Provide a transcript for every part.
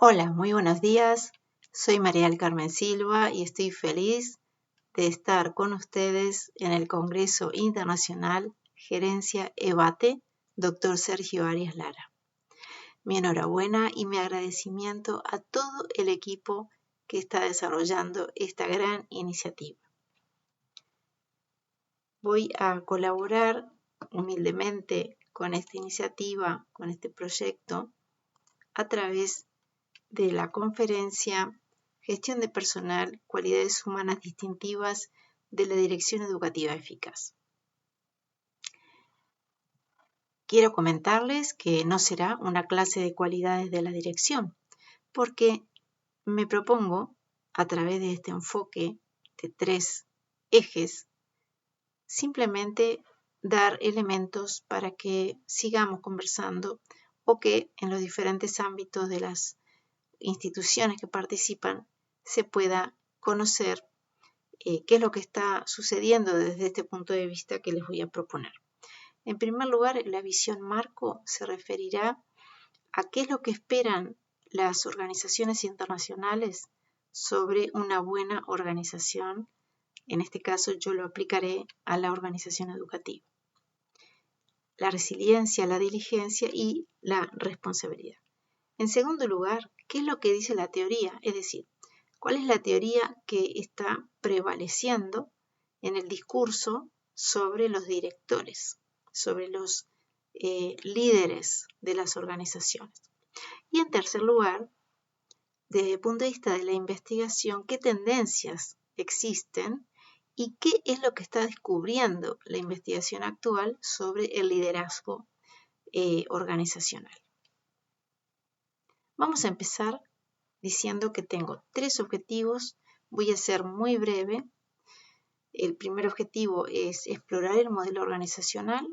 Hola, muy buenos días. Soy María del Carmen Silva y estoy feliz de estar con ustedes en el Congreso Internacional Gerencia EBATE, Dr. Sergio Arias Lara. Mi enhorabuena y mi agradecimiento a todo el equipo que está desarrollando esta gran iniciativa. Voy a colaborar humildemente con esta iniciativa, con este proyecto, a través de la conferencia Gestión de Personal, Cualidades Humanas Distintivas de la Dirección Educativa Eficaz. Quiero comentarles que no será una clase de cualidades de la dirección, porque me propongo, a través de este enfoque de 3 ejes, simplemente dar elementos para que sigamos conversando o que en los diferentes ámbitos de las instituciones que participan se pueda conocer qué es lo que está sucediendo desde este punto de vista que les voy a proponer. En primer lugar, la visión marco se referirá a qué es lo que esperan las organizaciones internacionales sobre una buena organización. En este caso yo lo aplicaré a la organización educativa. La resiliencia, la diligencia y la responsabilidad. En segundo lugar, ¿qué es lo que dice la teoría? Es decir, ¿cuál es la teoría que está prevaleciendo en el discurso sobre los directores, sobre los líderes de las organizaciones? Y en tercer lugar, desde el punto de vista de la investigación, ¿qué tendencias existen y qué es lo que está descubriendo la investigación actual sobre el liderazgo organizacional? Vamos a empezar diciendo que tengo 3 objetivos. Voy a ser muy breve. El primer objetivo es explorar el modelo organizacional,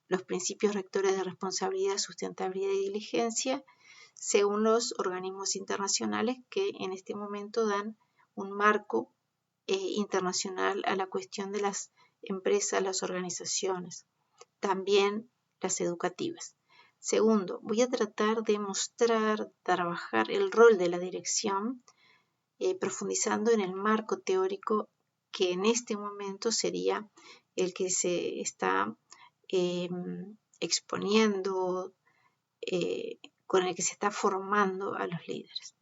los principios rectores de responsabilidad, sustentabilidad y diligencia, según los organismos internacionales que en este momento dan un marco internacional a la cuestión de las empresas, las organizaciones, también las educativas. Segundo, voy a tratar de mostrar, trabajar el rol de la dirección, profundizando en el marco teórico que en este momento sería el que se está exponiendo, con el que se está formando a los líderes.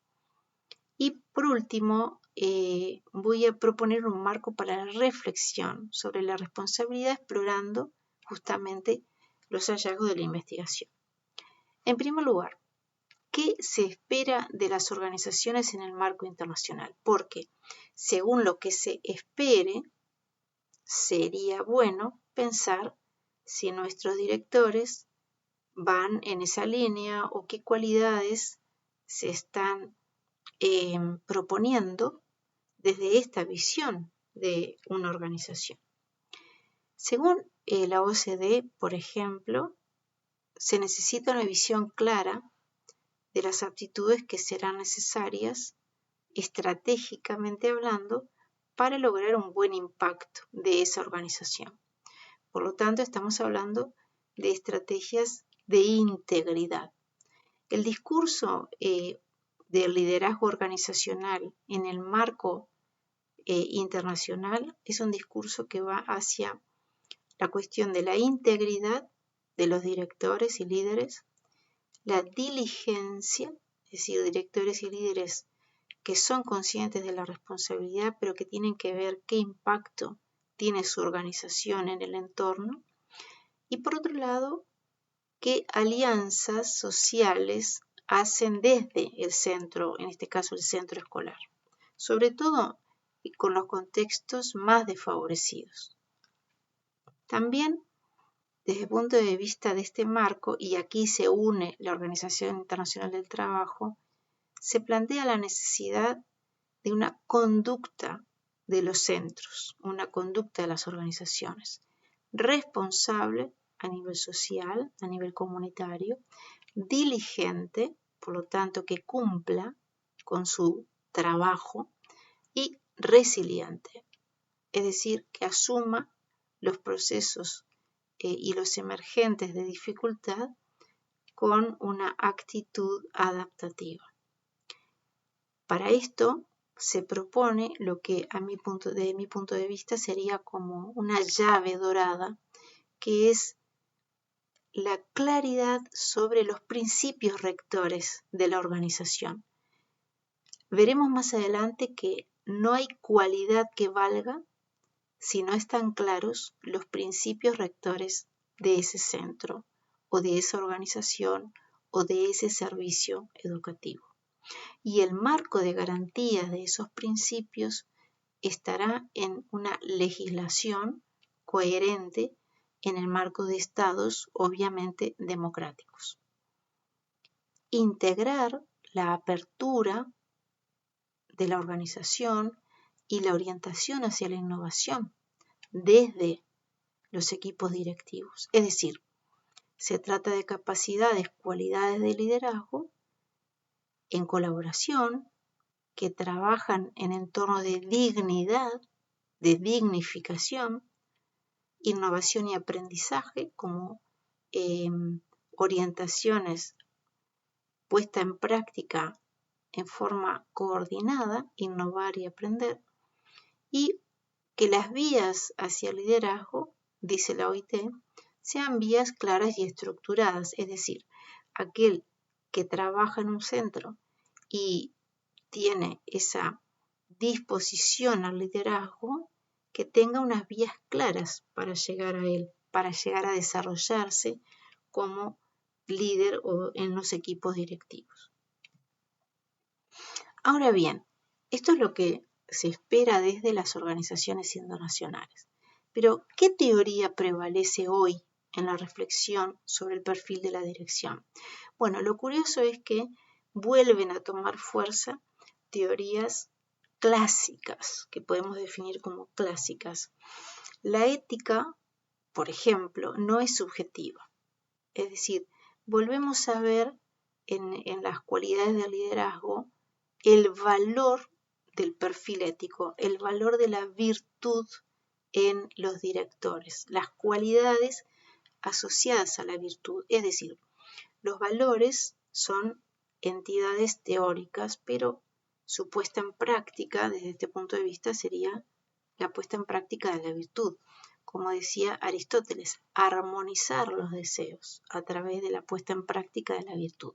Y por último, voy a proponer un marco para la reflexión sobre la responsabilidad, explorando justamente los hallazgos de la investigación. En primer lugar, ¿qué se espera de las organizaciones en el marco internacional? Porque según lo que se espere, sería bueno pensar si nuestros directores van en esa línea o qué cualidades se están proponiendo desde esta visión de una organización. Según la OCDE, por ejemplo, se necesita una visión clara de las aptitudes que serán necesarias, estratégicamente hablando, para lograr un buen impacto de esa organización. Por lo tanto, estamos hablando de estrategias de integridad. El discurso del liderazgo organizacional en el marco internacional es un discurso que va hacia la cuestión de la integridad de los directores y líderes, la diligencia, es decir, directores y líderes que son conscientes de la responsabilidad, pero que tienen que ver qué impacto tiene su organización en el entorno, y por otro lado, qué alianzas sociales hacen desde el centro, en este caso el centro escolar, sobre todo con los contextos más desfavorecidos. También, desde el punto de vista de este marco, y aquí se une la Organización Internacional del Trabajo, se plantea la necesidad de una conducta de los centros, una conducta de las organizaciones, responsable a nivel social, a nivel comunitario, diligente, por lo tanto que cumpla con su trabajo, y resiliente, es decir, que asuma los procesos y los emergentes de dificultad con una actitud adaptativa. Para esto se propone lo que desde mi punto de vista sería como una llave dorada, que es la claridad sobre los principios rectores de la organización. Veremos más adelante que no hay cualidad que valga si no están claros los principios rectores de ese centro o de esa organización o de ese servicio educativo. Y el marco de garantías de esos principios estará en una legislación coherente en el marco de estados obviamente democráticos. Integrar la apertura de la organización y la orientación hacia la innovación desde los equipos directivos. Es decir, se trata de capacidades, cualidades de liderazgo en colaboración que trabajan en entornos de dignidad, de dignificación, innovación y aprendizaje como orientaciones puesta en práctica en forma coordinada, innovar y aprender, y que las vías hacia el liderazgo, dice la OIT, sean vías claras y estructuradas, es decir, aquel que trabaja en un centro y tiene esa disposición al liderazgo, que tenga unas vías claras para llegar a él, para llegar a desarrollarse como líder o en los equipos directivos. Ahora bien, esto es lo que se espera desde las organizaciones internacionales. Pero, ¿qué teoría prevalece hoy en la reflexión sobre el perfil de la dirección? Bueno, lo curioso es que vuelven a tomar fuerza teorías clásicas, que podemos definir como clásicas. La ética, por ejemplo, no es subjetiva. Es decir, volvemos a ver en las cualidades del liderazgo el valor del perfil ético, el valor de la virtud en los directores, las cualidades asociadas a la virtud. Es decir, los valores son entidades teóricas, pero su puesta en práctica, desde este punto de vista, sería la puesta en práctica de la virtud. Como decía Aristóteles, armonizar los deseos a través de la puesta en práctica de la virtud.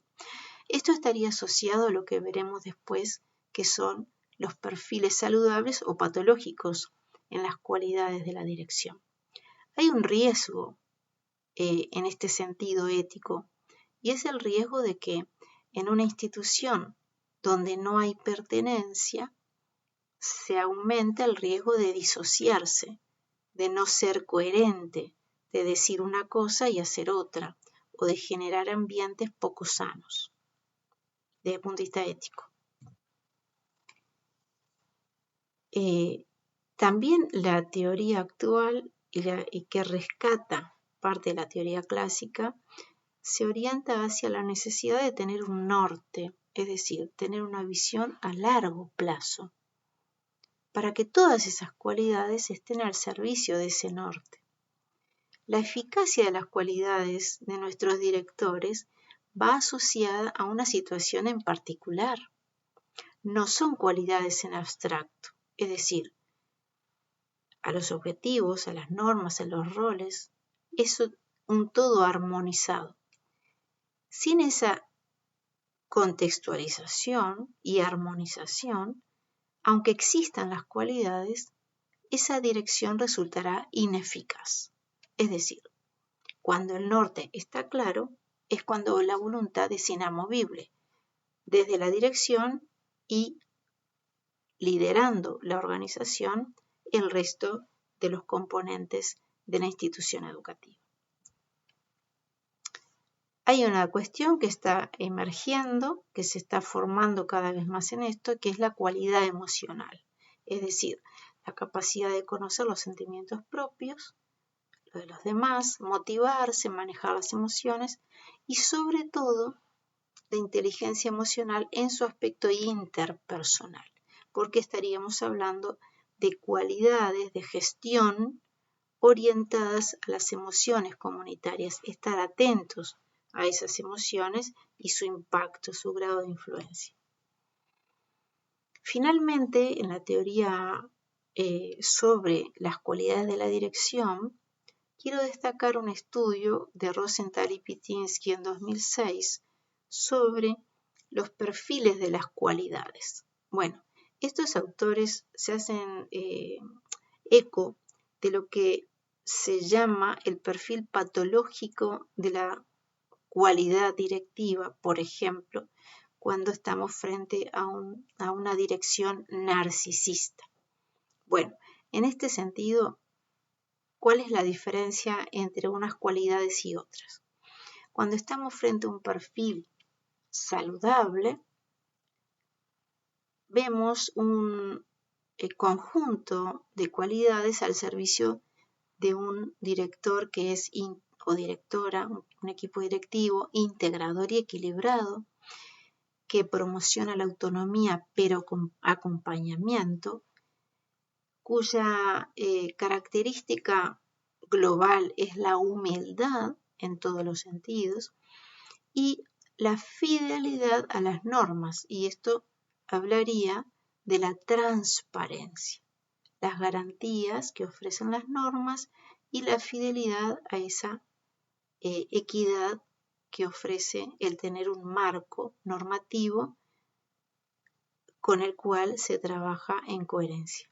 Esto estaría asociado a lo que veremos después, que son los perfiles saludables o patológicos en las cualidades de la dirección. Hay un riesgo en este sentido ético, y es el riesgo de que en una institución donde no hay pertenencia, se aumenta el riesgo de disociarse, de no ser coherente, de decir una cosa y hacer otra, o de generar ambientes poco sanos, desde el punto de vista ético. También la teoría actual y que rescata parte de la teoría clásica se orienta hacia la necesidad de tener un norte, es decir, tener una visión a largo plazo, para que todas esas cualidades estén al servicio de ese norte. La eficacia de las cualidades de nuestros directores va asociada a una situación en particular. No son cualidades en abstracto, es decir, a los objetivos, a las normas, a los roles, es un todo armonizado. Sin esa contextualización y armonización, aunque existan las cualidades, esa dirección resultará ineficaz. Es decir, cuando el norte está claro, es cuando la voluntad es inamovible, desde la dirección y liderando la organización el resto de los componentes de la institución educativa. Hay una cuestión que está emergiendo, que se está formando cada vez más en esto, que es la cualidad emocional, es decir, la capacidad de conocer los sentimientos propios, los de los demás, motivarse, manejar las emociones y sobre todo la inteligencia emocional en su aspecto interpersonal, porque estaríamos hablando de cualidades de gestión orientadas a las emociones comunitarias, estar atentos a esas emociones y su impacto, su grado de influencia. Finalmente, en la teoría sobre las cualidades de la dirección, quiero destacar un estudio de Rosenthal y Pythinsky en 2006 sobre los perfiles de las cualidades. Bueno, estos autores se hacen eco de lo que se llama el perfil patológico de la cualidad directiva, por ejemplo, cuando estamos frente a una dirección narcisista. Bueno, en este sentido, ¿cuál es la diferencia entre unas cualidades y otras? Cuando estamos frente a un perfil saludable, vemos un conjunto de cualidades al servicio de un director que es o directora, un equipo directivo integrador y equilibrado, que promociona la autonomía pero con acompañamiento, cuya característica global es la humildad en todos los sentidos y la fidelidad a las normas, y esto hablaría de la transparencia, las garantías que ofrecen las normas y la fidelidad a esa equidad que ofrece el tener un marco normativo con el cual se trabaja en coherencia.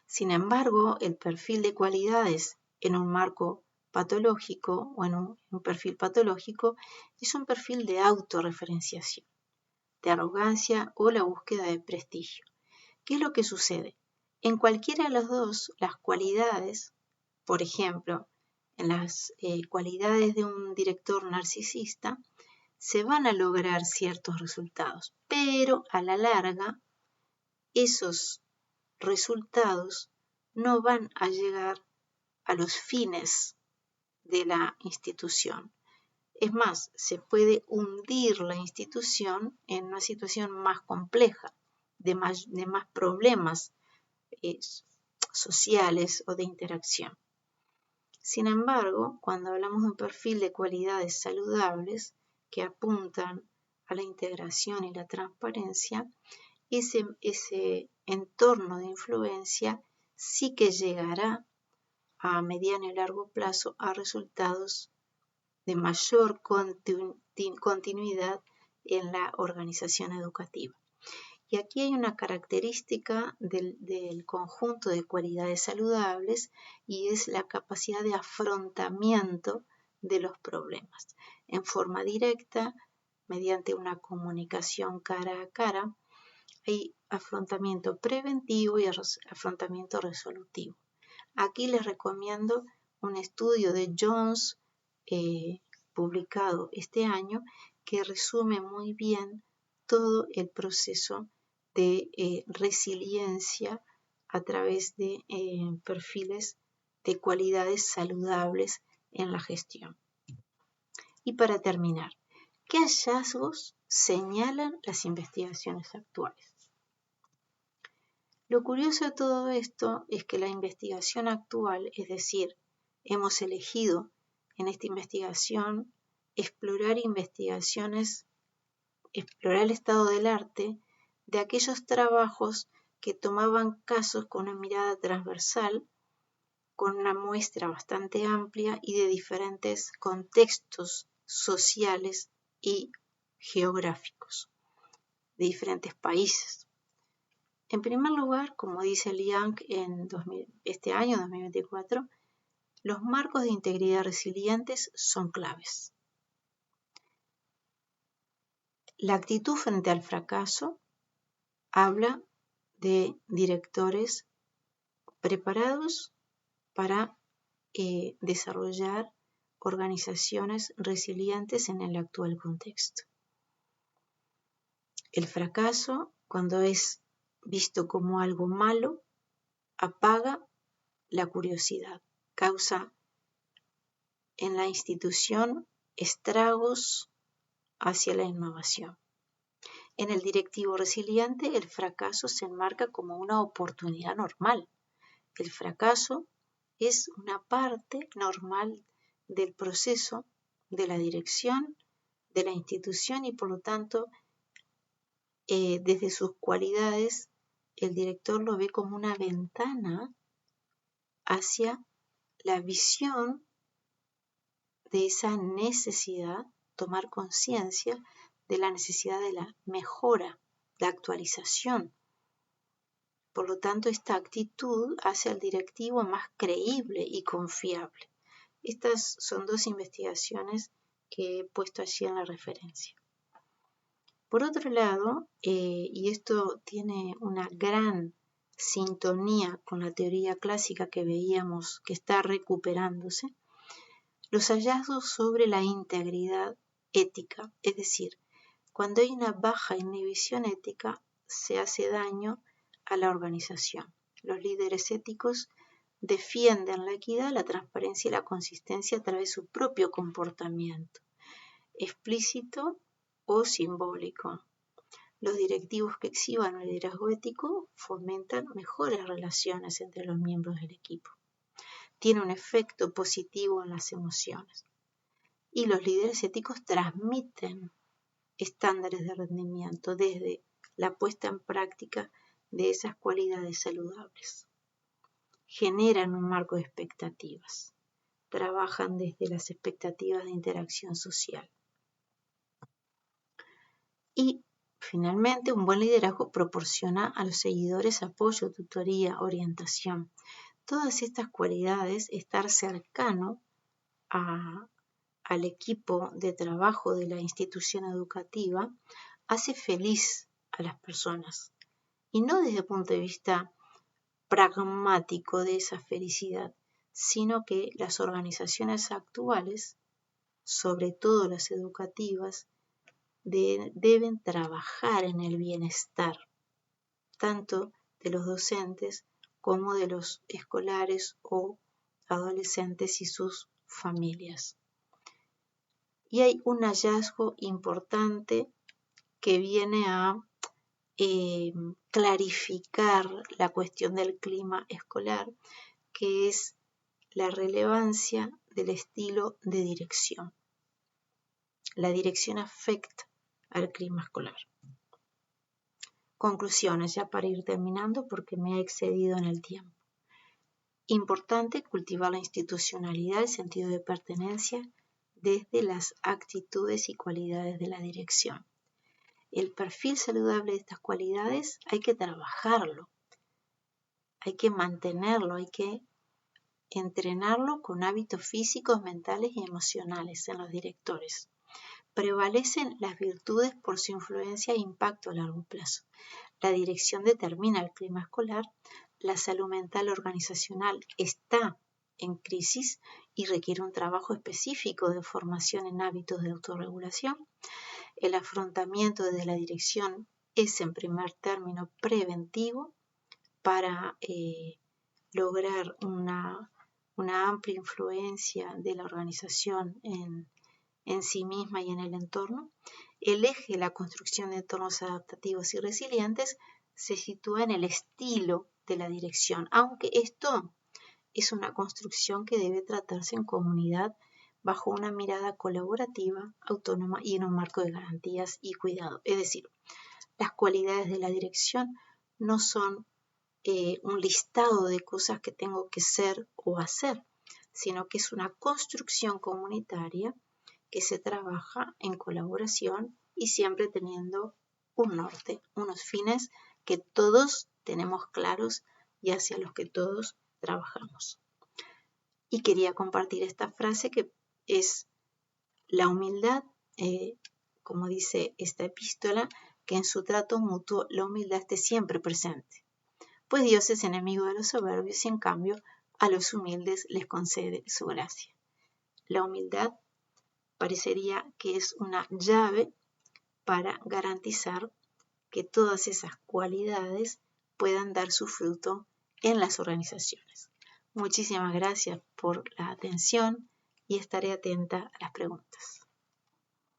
Sin embargo, el perfil de cualidades en un marco patológico o en un perfil patológico es un perfil de autorreferenciación, de arrogancia o la búsqueda de prestigio. ¿Qué es lo que sucede? En cualquiera de los dos, las cualidades, por ejemplo, en las cualidades de un director narcisista, se van a lograr ciertos resultados, pero a la larga esos resultados no van a llegar a los fines de la institución. Es más, se puede hundir la institución en una situación más compleja, de más problemas sociales o de interacción. Sin embargo, cuando hablamos de un perfil de cualidades saludables que apuntan a la integración y la transparencia, ese entorno de influencia sí que llegará a mediano y largo plazo a resultados de mayor continuidad en la organización educativa. Y aquí hay una característica del conjunto de cualidades saludables y es la capacidad de afrontamiento de los problemas en forma directa, mediante una comunicación cara a cara. Hay afrontamiento preventivo y afrontamiento resolutivo. Aquí les recomiendo un estudio de Jones publicado este año que resume muy bien todo el proceso de resiliencia a través de perfiles de cualidades saludables en la gestión. Y para terminar, ¿qué hallazgos señalan las investigaciones actuales? Lo curioso de todo esto es que la investigación actual, es decir, hemos elegido en esta investigación explorar el estado del arte de aquellos trabajos que tomaban casos con una mirada transversal, con una muestra bastante amplia y de diferentes contextos sociales y geográficos, de diferentes países. En primer lugar, como dice Liang en este año 2024, los marcos de integridad resilientes son claves. La actitud frente al fracaso habla de directores preparados para desarrollar organizaciones resilientes en el actual contexto. El fracaso, cuando es visto como algo malo, apaga la curiosidad, causa en la institución estragos hacia la innovación. En el directivo resiliente, el fracaso se enmarca como una oportunidad normal. El fracaso es una parte normal del proceso de la dirección de la institución y por lo tanto desde sus cualidades, el director lo ve como una ventana hacia la visión de esa necesidad, tomar conciencia de la necesidad de la mejora, la actualización. Por lo tanto, esta actitud hace al directivo más creíble y confiable. Estas son dos investigaciones que he puesto allí en la referencia. Por otro lado, y esto tiene una gran sintonía con la teoría clásica que veíamos que está recuperándose, los hallazgos sobre la integridad ética, es decir, cuando hay una baja inhibición ética, se hace daño a la organización. Los líderes éticos defienden la equidad, la transparencia y la consistencia a través de su propio comportamiento, explícito o simbólico. Los directivos que exhiban el liderazgo ético fomentan mejores relaciones entre los miembros del equipo. Tiene un efecto positivo en las emociones. Y los líderes éticos transmiten estándares de rendimiento desde la puesta en práctica de esas cualidades saludables. Generan un marco de expectativas. Trabajan desde las expectativas de interacción social. Y finalmente, un buen liderazgo proporciona a los seguidores apoyo, tutoría, orientación. Todas estas cualidades, estar cercano al equipo de trabajo de la institución educativa, hace feliz a las personas. Y no desde el punto de vista pragmático de esa felicidad, sino que las organizaciones actuales, sobre todo las educativas, deben trabajar en el bienestar, tanto de los docentes como de los escolares o adolescentes y sus familias. Y hay un hallazgo importante que viene a clarificar la cuestión del clima escolar, que es la relevancia del estilo de dirección. La dirección afecta al clima escolar. Conclusiones, ya para ir terminando porque me he excedido en el tiempo. Importante cultivar la institucionalidad, el sentido de pertenencia desde las actitudes y cualidades de la dirección. El perfil saludable de estas cualidades hay que trabajarlo, hay que mantenerlo, hay que entrenarlo con hábitos físicos, mentales y emocionales en los directores. Prevalecen las virtudes por su influencia e impacto a largo plazo. La dirección determina el clima escolar, la salud mental organizacional está en crisis y requiere un trabajo específico de formación en hábitos de autorregulación. El afrontamiento desde la dirección es en primer término preventivo para lograr una amplia influencia de la organización en sí misma y en el entorno. El eje de la construcción de entornos adaptativos y resilientes se sitúa en el estilo de la dirección, aunque esto es una construcción que debe tratarse en comunidad bajo una mirada colaborativa, autónoma y en un marco de garantías y cuidado. Es decir, las cualidades de la dirección no son un listado de cosas que tengo que ser o hacer, sino que es una construcción comunitaria que se trabaja en colaboración y siempre teniendo un norte, unos fines que todos tenemos claros y hacia los que todos trabajamos. Y quería compartir esta frase que es la humildad, como dice esta epístola, que en su trato mutuo la humildad esté siempre presente. Pues Dios es enemigo de los soberbios y en cambio a los humildes les concede su gracia. La humildad parecería que es una llave para garantizar que todas esas cualidades puedan dar su fruto en las organizaciones. Muchísimas gracias por la atención y estaré atenta a las preguntas.